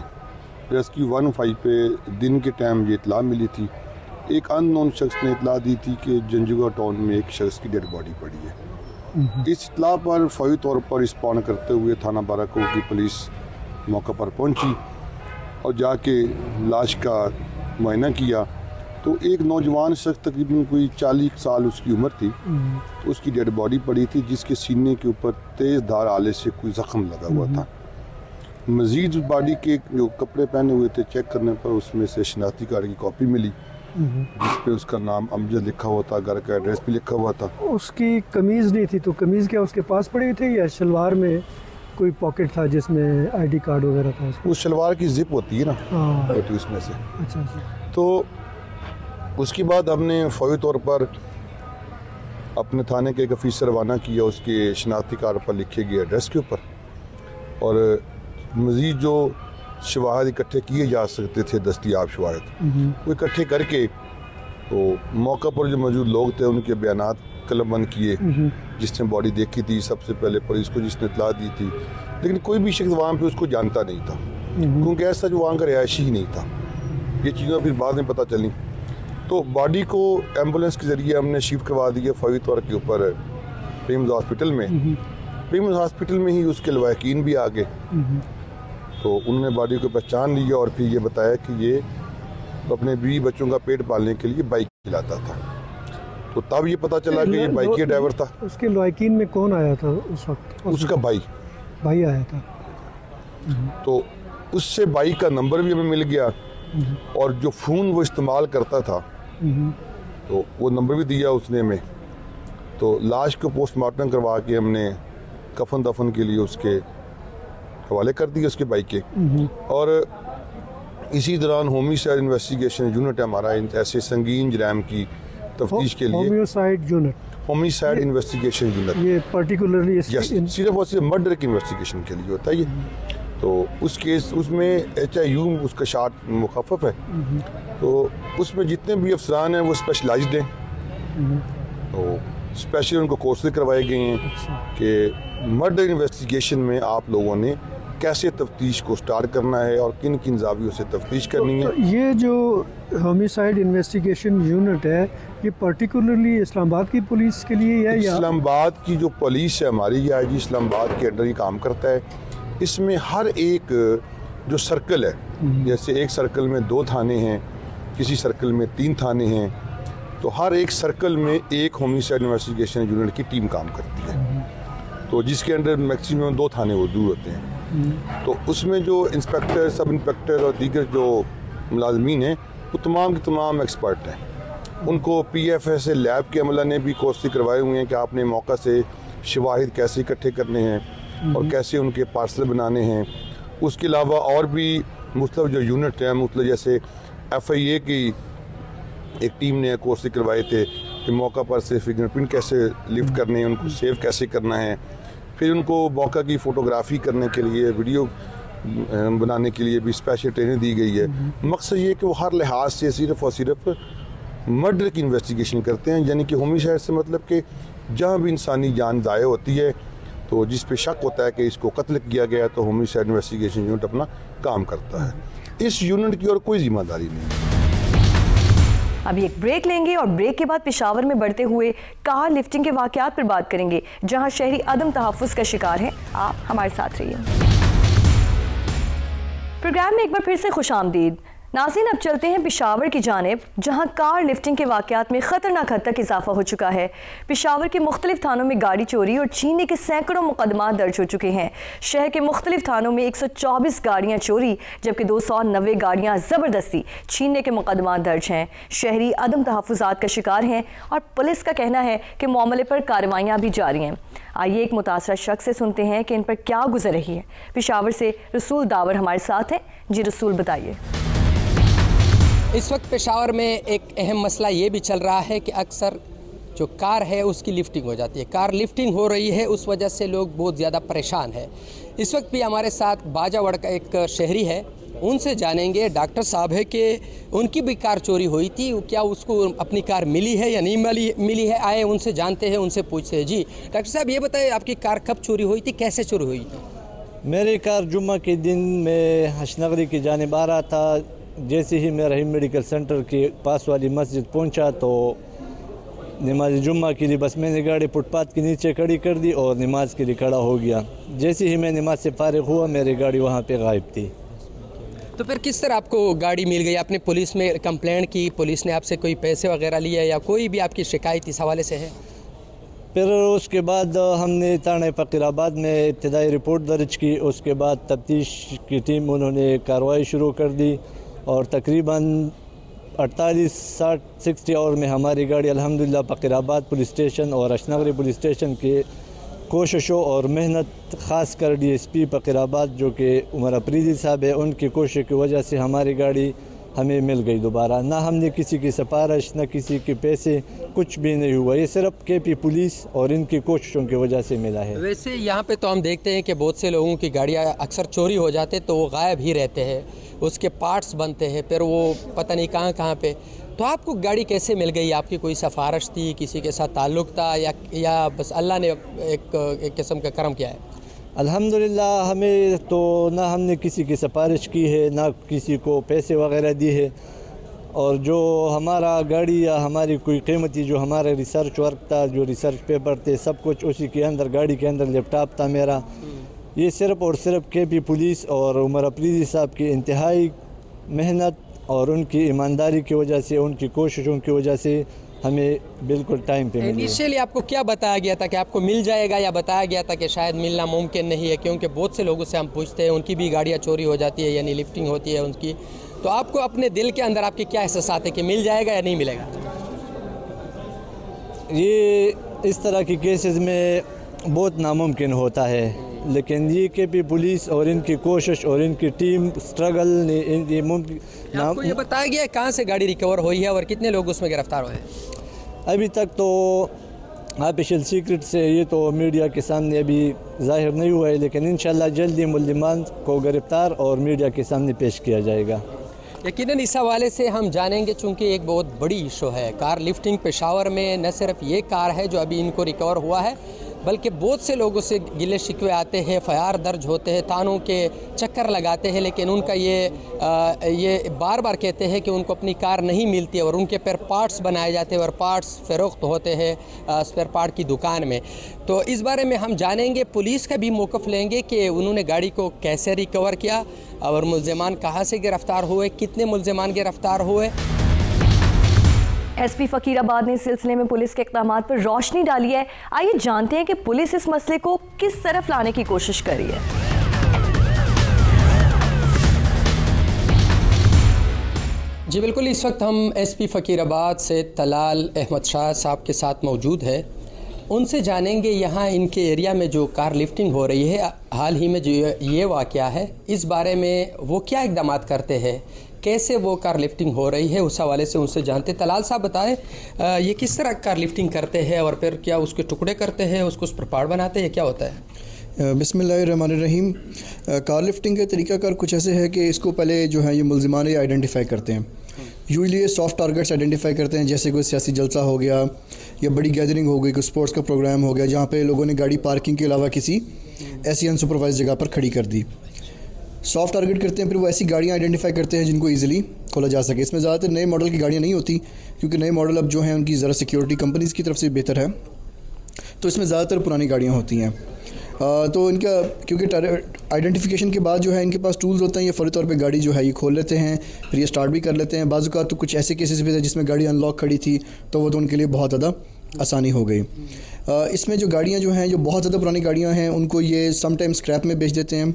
रेस्क्यू 15 पे दिन के टाइम ये इत्तला मिली थी। एक अननोन शख्स ने इत्तला दी थी कि जंजुआ टाउन में एक शख्स की डेड बॉडी पड़ी है। इस इत्तला पर फौरी तौर पर रिस्पॉन्ड करते हुए थाना बाराकऊ की पुलिस मौका पर पहुंची और जाके लाश का मुआयना किया तो एक नौजवान शख्स तकरीबन कोई 40 साल उसकी उम्र थी, तो उसकी डेड बॉडी पड़ी थी जिसके सीने के ऊपर तेज़ धार आले से कोई ज़ख्म लगा हुआ था। मज़ीद बॉडी के जो कपड़े पहने हुए थे चेक करने पर उसमें से शनाख्ती कार्ड की कॉपी मिली जिस पे उसका नाम अमजद लिखा हुआ था, घर का एड्रेस भी लिखा हुआ था। उसकी कमीज़ नहीं थी तो कमीज़ क्या उसके पास पड़ी थी या शलवार में कोई पॉकेट था जिसमें ID कार्ड वगैरह था? उस शलवार की जिप होती है ना, होती उसमें से। अच्छा। तो उसके बाद हमने फौरी तौर पर अपने थाने के एक अफीसर रवाना किया उसके शनाख्ती कार्ड पर लिखे गए एड्रेस के ऊपर और मज़ीद जो शवाहद इकट्ठे किए जा सकते थे, दस्तयाब शवाहद वो इकट्ठे करके तो मौका पर जो मौजूद लोग थे उनके बयानात कलमबंद किए। जिसने बॉडी देखी थी सबसे पहले पुलिस को जिसने इत्तला दी थी, लेकिन कोई भी शख्स वहाँ पे उसको जानता नहीं था क्योंकि ऐसा जो वहाँ का रिहायशी ही नहीं था। ये चीज़ें फिर बाद में पता चली तो बॉडी को एम्बुलेंस के ज़रिए हमने शिफ्ट करवा दिया फौरी तौर के ऊपर प्रीम्स हॉस्पिटल में। प्रीम्स हॉस्पिटल में ही उसके लवाकिन भी आ गए तो उन्होंने बॉडी को पहचान लिया और फिर ये बताया कि ये अपने बीवी बच्चों का पेट पालने के लिए बाइक चलाता था। तो तब ये पता चला कि ये बाइक के ड्राइवर था। उसके लवाकिन में कौन आया था उस वक्त? उसका भाई आया था। तो उससे बाइक का नंबर भी हमें मिल गया और जो फ़ोन वो इस्तेमाल करता था तो वो नंबर भी दिया उसने हमें। तो लाश को पोस्टमार्टम करवा के हमने कफन दफन के लिए उसके हवाले कर दिए उसके बाइक के। और इसी दौरान होमिसाइड इन्वेस्टिगेशन यूनिट है हमारा ऐसे संगीन जराइम की तफ्तीश के लिए। होमिसाइड इन्वेस्टिगेशन यूनिट ये पर्टिकुलरली सिर्फ और सिर्फ मर्डर की इन्वेस्टिगेशन के लिए होता है ये। तो उस केस उसमें HIU उसका शार्ट मुखफ़फ़ है तो उसमें जितने भी अफसरान हैं वो स्पेशलाइज्ड हैं तो स्पेशली उनको कोर्सेज करवाए गए हैं कि मर्डर इन्वेस्टिगेशन में आप लोगों ने कैसे तफ्तीश को स्टार्ट करना है और किन किन जावियों से तफ्तीश करनी है। ये जो होमिसाइड इन्वेस्टिगेशन यूनिट है ये पर्टिकुलरली इस्लामाबाद की पुलिस के लिए है? इस्लामाबाद की जो पुलिस है हमारी ये IG इस्लामाबाद के अंडर ही काम करता है। इसमें हर एक जो सर्कल है जैसे एक सर्कल में 2 थाने हैं, किसी सर्कल में 3 थाने हैं, तो हर एक सर्कल में एक होमिसाइड इन्वेस्टिगेशन यूनिट की टीम काम करती है तो जिसके अंडर मैक्सिमम 2 थाने मौजूद होते हैं। तो उसमें जो इंस्पेक्टर, सब इंस्पेक्टर और दीगर जो मुलाजमीन हैं वो तमाम के तमाम एक्सपर्ट हैं। उनको PFS लैब के अमला ने भी कोर्स करवाए हुए हैं कि आपने मौका से शवाहिद कैसे इकट्ठे करने हैं और कैसे उनके पार्सल बनाने हैं। उसके अलावा और भी मुख्तलिफ जो यूनिट हैं, मुख्तलिफ जैसे FIA की एक टीम ने कोर्स करवाए थे कि मौका पर से फिंगरप्रिंट कैसे लिफ्ट करने हैं, उनको सेव कैसे करना है, फिर उनको मौका की फ़ोटोग्राफी करने के लिए, वीडियो बनाने के लिए भी स्पेशल ट्रेनिंग दी गई है। मकसद ये कि वो हर लिहाज से सिर्फ और सिर्फ मर्डर की इन्वेस्टिगेशन करते हैं, यानी कि होमिसाइड से मतलब कि जहाँ भी इंसानी जान ज़ाया होती है तो जिस पे शक होता है कि इसको कत्ल किया गया तो होमिसाइड इन्वेस्टिगेशन यूनिट अपना काम करता है। इस यूनिट की और कोई जिम्मेदारी नहीं। अभी एक ब्रेक लेंगे और ब्रेक के बाद पेशावर में बढ़ते हुए कार लिफ्टिंग के वाकयात पर बात करेंगे जहां शहरी अदम तहफ़्फ़ुज़ का शिकार हैं। आप हमारे साथ रहिए। प्रोग्राम में एक बार फिर से खुशामदीद। नाज़रीन, अब चलते हैं पेशावर की जानिब, जहां कार लिफ्टिंग के वाक़यात में ख़तरनाक हद तक इजाफा हो चुका है। पेशावर के मुख्तलिफ थानों में गाड़ी चोरी और छीनने के सैकड़ों मुकदमा दर्ज हो चुके हैं। शहर के मुख्तलिफ थानों में 124 गाड़ियाँ चोरी जबकि 290 गाड़ियाँ ज़बरदस्ती छीनने के मुकदमा दर्ज हैं। शहरी अदम तहफ़्फ़ुज़ात का शिकार हैं और पुलिस का कहना है कि मामले पर कार्रवाइयाँ भी जारी हैं। आइए एक मुतासरा शख्स से सुनते हैं कि इन पर क्या गुजर रही है। पेशावर से रसूल दावर हमारे साथ हैं। जी रसूल, बताइए। इस वक्त पेशावर में एक अहम मसला ये भी चल रहा है कि अक्सर जो कार है उसकी लिफ्टिंग हो जाती है। कार लिफ्टिंग हो रही है, उस वजह से लोग बहुत ज़्यादा परेशान हैं। इस वक्त भी हमारे साथ बाजावड़ का एक शहरी है, उनसे जानेंगे। डॉक्टर साहब है कि उनकी भी कार चोरी हुई थी, क्या उसको अपनी कार मिली है या नहीं मिली है। आए उनसे जानते हैं, उनसे पूछते हैं। जी डॉक्टर साहब, ये बताइए आपकी कार कब चोरी हुई थी, कैसे चोरी हुई थी? मेरी कार जुम्मा के दिन में हशनगरी की जानिब आ रहा था। जैसे ही मैं रहीम मेडिकल सेंटर के पास वाली मस्जिद पहुंचा तो नमाज जुम्मा के लिए बस मैंने गाड़ी फुटपाथ के नीचे खड़ी कर दी और नमाज के लिए खड़ा हो गया। जैसे ही मैं नमाज से फारिग हुआ, मेरी गाड़ी वहां पे गायब थी। तो फिर किस तरह आपको गाड़ी मिल गई? आपने पुलिस में कंप्लेंट की, पुलिस ने आपसे कोई पैसे वगैरह लिए या कोई भी आपकी शिकायत इस हवाले से है? फिर उसके बाद हमने थाना फ़कीराबाद में इब्तदाई रिपोर्ट दर्ज की। उसके बाद तफ्तीश की टीम उन्होंने कार्रवाई शुरू कर दी और तकरीबन 48-60 आवर में हमारी गाड़ी अल्हम्दुलिल्लाह फ़कीराबाद पुलिस स्टेशन और अशनगरी पुलिस स्टेशन के कोशिशों और मेहनत, ख़ास कर DSP फ़कीराबाद जो कि उमर अफरीदी साहब है, उनकी कोशिश की वजह से हमारी गाड़ी हमें मिल गई दोबारा। ना हमने किसी की सिफारिश, ना किसी के पैसे, कुछ भी नहीं हुआ। ये सिर्फ KP पुलिस और इनकी कोशिशों की वजह से मिला है। वैसे यहाँ पे तो हम देखते हैं कि बहुत से लोगों की गाड़ियाँ अक्सर चोरी हो जाते तो वो गायब ही रहते हैं, उसके पार्ट्स बनते हैं, फिर वो पता नहीं कहाँ पे। तो आपको गाड़ी कैसे मिल गई? आपकी कोई सिफारिश थी, किसी के साथ ताल्लुक़ था या बस अल्लाह ने एक किस्म का करम किया है? अल्हम्दुलिल्लाह, हमें तो ना हमने किसी की सिफारिश की है, ना किसी को पैसे वगैरह दिए है। और जो हमारा गाड़ी या हमारी कोई कीमती जो हमारा रिसर्च वर्क था, जो रिसर्च पेपर थे, सब कुछ उसी के अंदर, गाड़ी के अंदर लैपटॉप था मेरा। ये सिर्फ और सिर्फ KP पुलिस और उमर अफरीदी साहब की इंतहाई मेहनत और उनकी ईमानदारी की वजह से, उनकी कोशिशों की वजह से हमें बिल्कुल टाइम पे मिली। इनिशियली आपको क्या बताया गया था कि आपको मिल जाएगा, या बताया गया था कि शायद मिलना मुमकिन नहीं है? क्योंकि बहुत से लोगों से हम पूछते हैं, उनकी भी गाड़ियाँ चोरी हो जाती है, यानी लिफ्टिंग होती है उनकी। तो आपको अपने दिल के अंदर आपके क्या एहसास है कि मिल जाएगा या नहीं मिलेगा? ये इस तरह के केसेस में बहुत नामुमकिन होता है, लेकिन ये KP पुलिस और इनकी कोशिश और इनकी टीम स्ट्रगल ने ये मुमकिन। आपको ये बताया गया कहाँ से गाड़ी रिकवर हुई है और कितने लोग उसमें गिरफ्तार हुए? अभी तक तो ऑफिशियल सीक्रेट से ये तो मीडिया के सामने अभी जाहिर नहीं हुआ है, लेकिन इंशाल्लाह जल्दी मुल्ज़िमान को गिरफ्तार और मीडिया के सामने पेश किया जाएगा। यकीनन इस हवाले से हम जानेंगे, चूँकि एक बहुत बड़ी इशू है कार लिफ्टिंग पेशावर में। न सिर्फ ये कार है जो अभी इनको रिकवर हुआ है, बल्कि बहुत से लोगों से गिले शिकवे आते हैं, FIR दर्ज होते हैं, थानों के चक्कर लगाते हैं, लेकिन उनका ये बार बार कहते हैं कि उनको अपनी कार नहीं मिलती है और उनके पर पार्ट्स बनाए जाते हैं और पार्ट्स फ़रोख्त होते हैं स्पेयर पार्ट की दुकान में। तो इस बारे में हम जानेंगे, पुलिस का भी मौक़िफ़ लेंगे कि उन्होंने गाड़ी को कैसे रिकवर किया और मुल्ज़िमान कहाँ से गिरफ़्तार हुए, कितने मुल्ज़िमान गिरफ़्तार हुए। SP फ़कीराबाद ने इस सिलसिले में पुलिस के इक़दामात पर रोशनी डाली है। आइए जानते हैं कि पुलिस इस मसले को किस तरफ लाने की कोशिश कर रही है। जी बिल्कुल, इस वक्त हम SP फ़कीराबाद से तलाल अहमद शाह साहब के साथ मौजूद है। उनसे जानेंगे यहाँ इनके एरिया में जो कार लिफ्टिंग हो रही है, हाल ही में जो ये वाक़या है, इस बारे में वो क्या इक़दाम करते हैं, कैसे वो कार लिफ्टिंग हो रही है, उस हवाले से उनसे जानते। तलाल साहब बताएं, ये किस तरह कार लिफ्टिंग करते हैं और फिर क्या उसके टुकड़े करते हैं, उसको उस पर पार्ट बनाते हैं, क्या होता है? बिस्मिल्लाहिर्रहमानिर्रहीम। कार लिफ्टिंग का तरीकाकार कुछ ऐसे है कि इसको पहले जो है ये मुल्ज़िमान आइडेंटिफाई करते हैं। यूजुअली ये सॉफ्ट टारगेट्स आइडेंटिफाई करते हैं, जैसे कोई सियासी जलसा हो गया या बड़ी गैदरिंग हो गई, कोई स्पोर्ट्स का प्रोग्राम हो गया, जहाँ पे लोगों ने गाड़ी पार्किंग के अलावा किसी ऐसी अनसुपरवाइज जगह पर खड़ी कर दी। सॉफ्ट टारगेट करते हैं, फिर वो ऐसी गाड़ियाँ आइडेंटिफाई करते हैं जिनको ईजिली खोला जा सके। इसमें ज़्यादातर नए मॉडल की गाड़ियाँ नहीं होती, क्योंकि नए मॉडल अब जो हैं उनकी ज़रा सिक्योरिटी कंपनीज़ की तरफ से बेहतर है, तो इसमें ज़्यादातर पुरानी गाड़ियाँ होती हैं। तो इनका क्योंकि आइडेंटिफिकेशन के बाद जो है इनके पास टूल्स होते हैं, ये फ़ौरी तौर पे गाड़ी जो है ये खोल लेते हैं, फिर ये स्टार्ट भी कर लेते हैं। बाज़ औक़ात तो कुछ ऐसे केसेस भी थे जिसमें गाड़ी अनलॉक खड़ी थी, तो वो तो उनके लिए बहुत ज़्यादा आसानी हो गई। इसमें जो गाड़ियाँ जो हैं, जो बहुत ज़्यादा पुरानी गाड़ियाँ हैं, उनको ये समटाइम स्क्रैप में बेच देते हैं,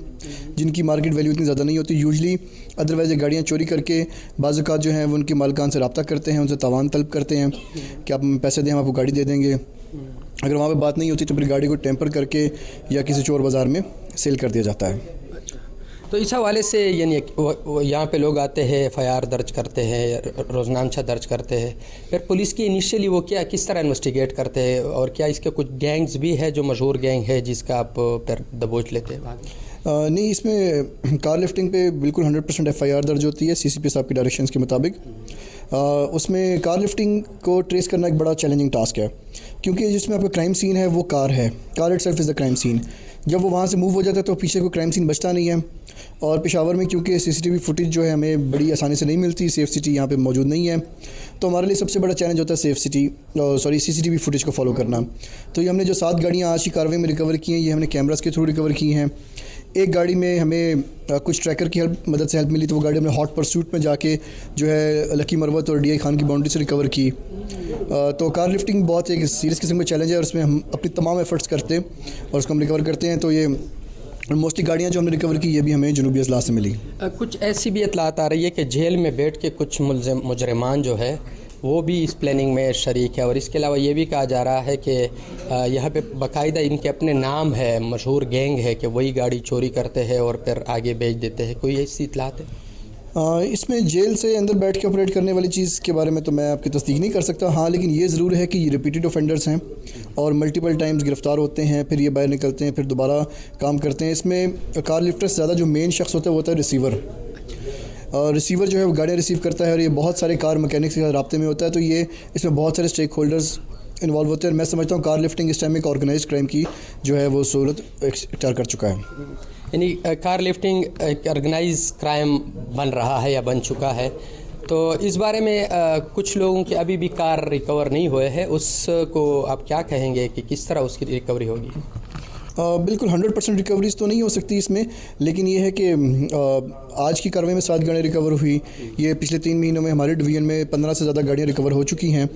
जिनकी मार्केट वैल्यू इतनी ज़्यादा नहीं होती यूजली। अदरवाइज़ ये गाड़ियाँ चोरी करके बाज़ औक़ात जो हैं वो उनके मालिकान से रब्ता करते हैं, उनसे तावान तलब करते हैं कि आप पैसे दें, हम आपको गाड़ी दे देंगे। अगर वहाँ पे बात नहीं होती तो फिर गाड़ी को टेम्पर करके या किसी चोर बाज़ार में सेल कर दिया जाता है। तो इस हवाले से यानी यहाँ पे लोग आते हैं, FIR दर्ज करते हैं, रोज़नामा दर्ज करते हैं, फिर पुलिस की इनिशियली वो क्या किस तरह इन्वेस्टिगेट करते हैं, और क्या इसके कुछ गैंग्स भी है जो मशहूर गैंग है जिसका आप फिर दबोच लेते हैं? नहीं, इसमें कार लिफ्टिंग पे बिल्कुल 100% FIR दर्ज होती है CCP साहब की डायरेक्शंस के मुताबिक। उसमें कार लिफ्टिंग को ट्रेस करना एक बड़ा चैलेंजिंग टास्क है, क्योंकि जिसमें आपका क्राइम सीन है वो कार है, car itself is the crime scene. जब वो वहाँ से मूव हो जाता है तो पीछे कोई क्राइम सीन बचता नहीं है। और पेशावर में क्योंकि CCTV फुटेज जो है हमें बड़ी आसानी से नहीं मिलती, सेफ सिटी यहाँ पे मौजूद नहीं है, तो हमारे लिए सबसे बड़ा चैलेंज होता है CCTV फुटेज को फॉलो करना। तो ये हमने जो 7 गाड़ियाँ आज की कार्रवाई में रिकवर की हैं, ये हमने कैमरास के थ्रू रिकवर की हैं। एक गाड़ी में हमें कुछ ट्रैकर की मदद से हेल्प मिली, तो वो गाड़ी हमने हॉट परसूट में जाके जो है लकी मरवत और DI खान की बाउंड्री से रिकवर की। तो कार लिफ्टिंग बहुत एक सीरियस किस्म का चैलेंज है, और उसमें हम अपनी तमाम एफर्ट्स करते हैं और उसको हम रिकवर करते हैं। तो ये मोस्टली गाड़ियाँ जो हमने रिकवर की ये भी हमें जनूबी अजला से मिली। कुछ ऐसी भी इतलात आ रही है कि जेल में बैठ के कुछ मुजरिमान जो है वो भी इस प्लानिंग में शरीक है, और इसके अलावा ये भी कहा जा रहा है कि यहाँ पे बाकायदा इनके अपने नाम है, मशहूर गैंग है कि वही गाड़ी चोरी करते हैं और फिर आगे बेच देते हैं। कोई ऐसी इतलात है? इसमें जेल से अंदर बैठ के ऑपरेट करने वाली चीज़ के बारे में तो मैं आपकी तस्दीक नहीं कर सकता। हाँ, लेकिन ये ज़रूर है कि ये रिपीटेड ऑफेंडर्स हैं और मल्टीपल टाइम्स गिरफ़्तार होते हैं, फिर ये बाहर निकलते हैं, फिर दोबारा काम करते हैं। इसमें कार लिफ्टर से ज़्यादा जो मेन शख्स होता है वो होता है रिसीवर। रिसीवर जो है वो गाड़ियाँ रिसीव करता है और ये बहुत सारे कार मैकेनिक्स के साथ राब्ते में होता है, तो ये इसमें बहुत सारे स्टेक होल्डर्स इन्वॉल्व होते हैं। और मैं समझता हूँ कार लिफ्टिंग इस टाइम एक ऑर्गेनाइज्ड क्राइम की जो है वो सूरत इख्तियार कर चुका है। यानी कार लिफ्टिंग एक ऑर्गेनाइज क्राइम बन रहा है या बन चुका है। तो इस बारे में कुछ लोगों के अभी भी कार रिकवर नहीं हुए हैं, उसको आप क्या कहेंगे कि किस तरह उसकी रिकवरी होगी? बिल्कुल 100% रिकवरीज तो नहीं हो सकती इसमें, लेकिन ये है कि आज की कार्रवाई में 7 गाड़ियाँ रिकवर हुई। ये पिछले 3 महीनों में हमारे डिवीज़न में 15 से ज़्यादा गाड़ियाँ रिकवर हो चुकी हैं।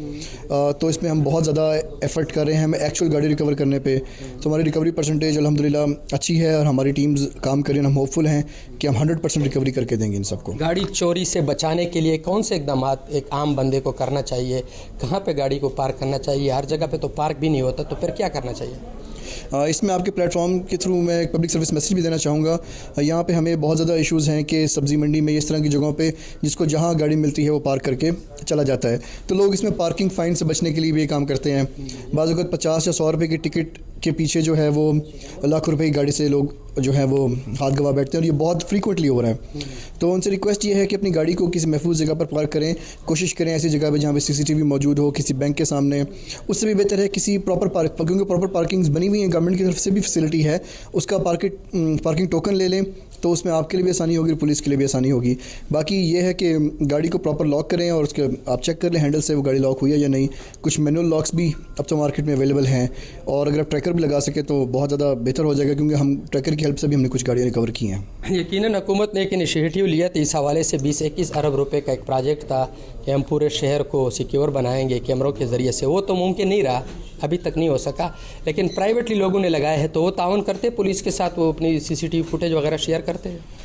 तो इसमें हम बहुत ज़्यादा एफर्ट कर रहे हैं हमें एक्चुअल गाड़ी रिकवर करने पे। तो हमारी रिकवरी परसेंटेज अल्हम्दुलिल्लाह अच्छी है और हमारी टीम्स काम करें, हम होपफुल हैं कि हम 100% रिकवरी करके देंगे इन सबको। गाड़ी चोरी से बचाने के लिए कौन से इकदाम एक आम बंदे को करना चाहिए? कहाँ पर गाड़ी को पार्क करना चाहिए? हर जगह पर तो पार्क भी नहीं होता, तो फिर क्या करना चाहिए? इसमें आपके प्लेटफॉर्म के थ्रू मैं एक पब्लिक सर्विस मैसेज भी देना चाहूँगा। यहाँ पे हमें बहुत ज़्यादा इश्यूज़ हैं कि सब्ज़ी मंडी में इस तरह की जगहों पे जिसको जहाँ गाड़ी मिलती है वो पार्क करके चला जाता है, तो लोग इसमें पार्किंग फ़ाइन से बचने के लिए भी ये काम करते हैं। बाज़ वक़्त 50 या 100 रुपये की टिकट के पीछे जो है वो लाख रुपए की गाड़ी से लोग जो है वो हाथ गवा बैठते हैं, और ये बहुत फ्रीक्वेंटली हो रहा है। तो उनसे रिक्वेस्ट ये है कि अपनी गाड़ी को किसी महफूज जगह पर पार्क करें, कोशिश करें ऐसी जगह पर जहाँ पे CCTV मौजूद हो, किसी बैंक के सामने। उससे भी बेहतर है किसी प्रॉपर पार्क, क्योंकि प्रॉपर पार्किंग्स बनी हुई हैं, गवर्नमेंट की तरफ से भी फैसिलिटी है, उसका पार्किंग टोकन ले लें, तो उसमें आपके लिए भी आसानी होगी, पुलिस के लिए भी आसानी होगी। बाकी ये है कि गाड़ी को प्रॉपर लॉक करें और उसके आप चेक कर लें हैंडल से वो गाड़ी लॉक हुई है या नहीं। कुछ मैनुअल लॉक्स भी अब तो मार्केट में अवेलेबल हैं, और अगर आप ट्रैकर भी लगा सके तो बहुत ज़्यादा बेहतर हो जाएगा, क्योंकि हम ट्रैकर की हेल्प से भी हमने कुछ गाड़ियाँ रिकवर की हैं। यकीनन हुकूमत ने एक इनिशिएटिव लिया था इस हवाले से, 20-21 अरब रुपए का एक प्रोजेक्ट था कि हम पूरे शहर को सिक्योर बनाएंगे कैमरों के ज़रिए से। वो तो मुमकिन नहीं रहा, अभी तक नहीं हो सका, लेकिन प्राइवेटली लोगों ने लगाए हैं, तो वो ताउन करते पुलिस के साथ, वो अपनी CCTV फुटेज वगैरह शेयर करते हैं।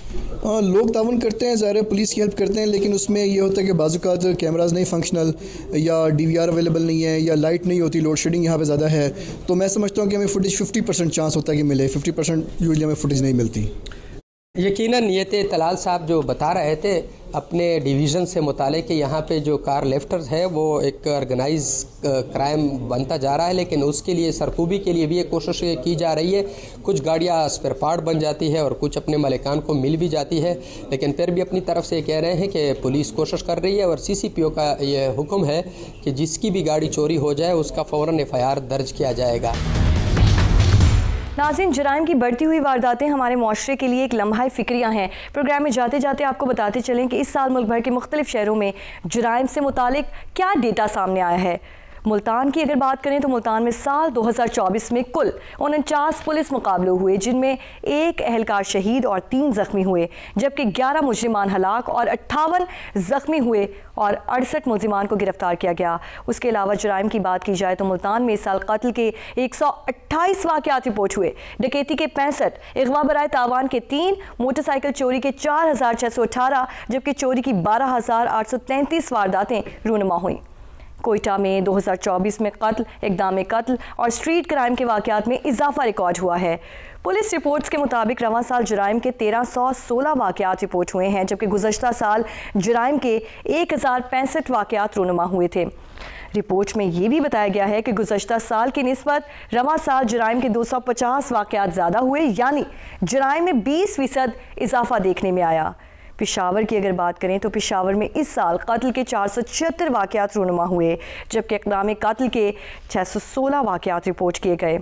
लोग ताउन करते हैं, ज़ाहिर पुलिस की हेल्प करते हैं, लेकिन उसमें ये होता है कि बाज़-औक़ात कैमराज नहीं फंक्शनल, या DVR अवेलेबल नहीं है, या लाइट नहीं होती, लोड शेडिंग यहाँ पे ज़्यादा है। तो मैं समझता हूँ कि हमें फुटेज 50% चांस होता है कि मिले, 50% यूजुअली हमें फुटेज नहीं मिलती। यकीनन ये थे तलाल साहब जो बता रहे थे अपने डिवीज़न से मुतालिक कि यहाँ पे जो कार लिफ्टर्स है वो एक ऑर्गेनाइज क्राइम बनता जा रहा है, लेकिन उसके लिए सरकूबी के लिए भी एक कोशिश की जा रही है। कुछ गाड़ियाँ स्पेयर पार्ट बन जाती है और कुछ अपने मालिकान को मिल भी जाती है, लेकिन फिर भी अपनी तरफ से कह रहे हैं कि पुलिस कोशिश कर रही है, और CCPO का ये हुक्म है कि जिसकी भी गाड़ी चोरी हो जाए उसका फ़ौरन FIR दर्ज किया जाएगा। नाज़रीन, जराइम की बढ़ती हुई वारदातें हमारे माशरे के लिए एक लम्हा फ़िक्रिया हैं। प्रोग्राम में जाते जाते आपको बताते चलें कि इस साल मुल्क भर के मुख्तलिफ शहरों में जराइम से मुतालिक क्या डेटा सामने आया है। मुल्तान की अगर बात करें तो मुल्तान में साल 2024 में कुल 49 पुलिस मुकाबले हुए, जिनमें 1 एहलकार शहीद और 3 जख्मी हुए, जबकि 11 मुजरिमान हलाक और 58 जख्मी हुए और 68 मुलजिमान को गिरफ्तार किया गया। उसके अलावा जराइम की बात की जाए तो मुल्तान में इस साल कत्ल के 128 वाक़यात रिपोर्ट हुए, डकैती के 65, अगवा बराए तावान के 3, मोटरसाइकिल चोरी के 4618, जबकि चोरी की 12833 वारदातें रूनुमा हुई। कोयटा में 2024 में कत्ल, इक़दाम कत्ल और स्ट्रीट क्राइम के वाक़यात में इजाफा रिकॉर्ड हुआ है। पुलिस रिपोर्ट्स के मुताबिक रवां साल जराइम के 1316 वाक़यात रिपोर्ट हुए हैं, जबकि गुज़श्ता साल जराइम के 1065 वाक़यात रूनुमा हुए थे। रिपोर्ट में ये भी बताया गया है कि गुज़श्ता साल की निस्बत रवां साल जराइम के 250 वाक़यात ज़्यादा हुए, यानी जराइम में 20% इजाफा देखने में आया। पेशावर की अगर बात करें तो पेशावर में इस साल कत्ल के 476 वाक़यात रूनुमा हुए, जबकि इक़दाम कत्ल के 616 वाक़यात रिपोर्ट किए गए।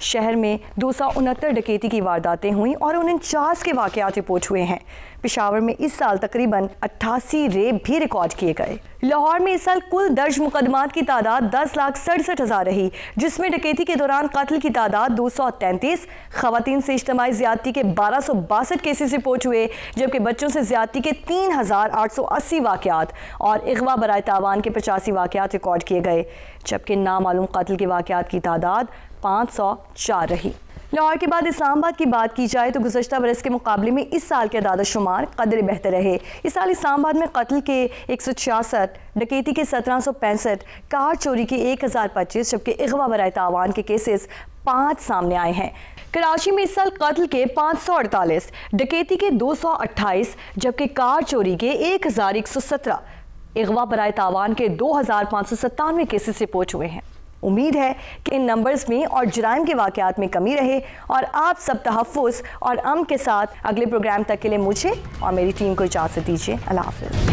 शहर में 269 डकैती की वारदातें हुई और 49 के वाक़यात रिपोर्ट हुए हैं। पेशावर में इस साल तकरीबन 88 रेप भी रिकॉर्ड किए गए। लाहौर में इस साल कुल दर्ज मुकदमात की तादाद 10,67,000 रही, जिसमें डकैती के दौरान कत्ल की तादाद 233, खवातीन से इज्तिमाई ज़्यादती के 1262 केसेस रिपोर्ट हुए, जबकि बच्चों से ज़्यादती के 3,880 वाक़यात और अगवा बराए तावान के 85 वाक़यात रिकॉर्ड किए गए, जबकि नामालूम कत्ल के वाक़यात की तादाद 504 रही। लाहौर के बाद इस्लामाबाद की बात की जाए तो गुज़श्ता बरस के मुकाबले में इस साल के अदाद शुमार कदर बेहतर रहे। इस साल इस्लामाबाद में कत्ल के 166, डकैती के 1765, कार चोरी के 1025, जबकि अगवा बराए तावान के केसेस 5 सामने आए हैं। कराची में इस साल कत्ल के 548, डकैती के 228, जबकि कार चोरी के 1117, अगवा बराए तावान के 2597 केसेस रिपोर्ट हुए हैं। उम्मीद है कि इन नंबर्स में और जराइम के वाक़यात में कमी रहे और आप सब तहफ़्फ़ुज़ और अमन के साथ अगले प्रोग्राम तक के लिए मुझे और मेरी टीम को इजाज़त दीजिए। अल्लाह हाफ़िज़।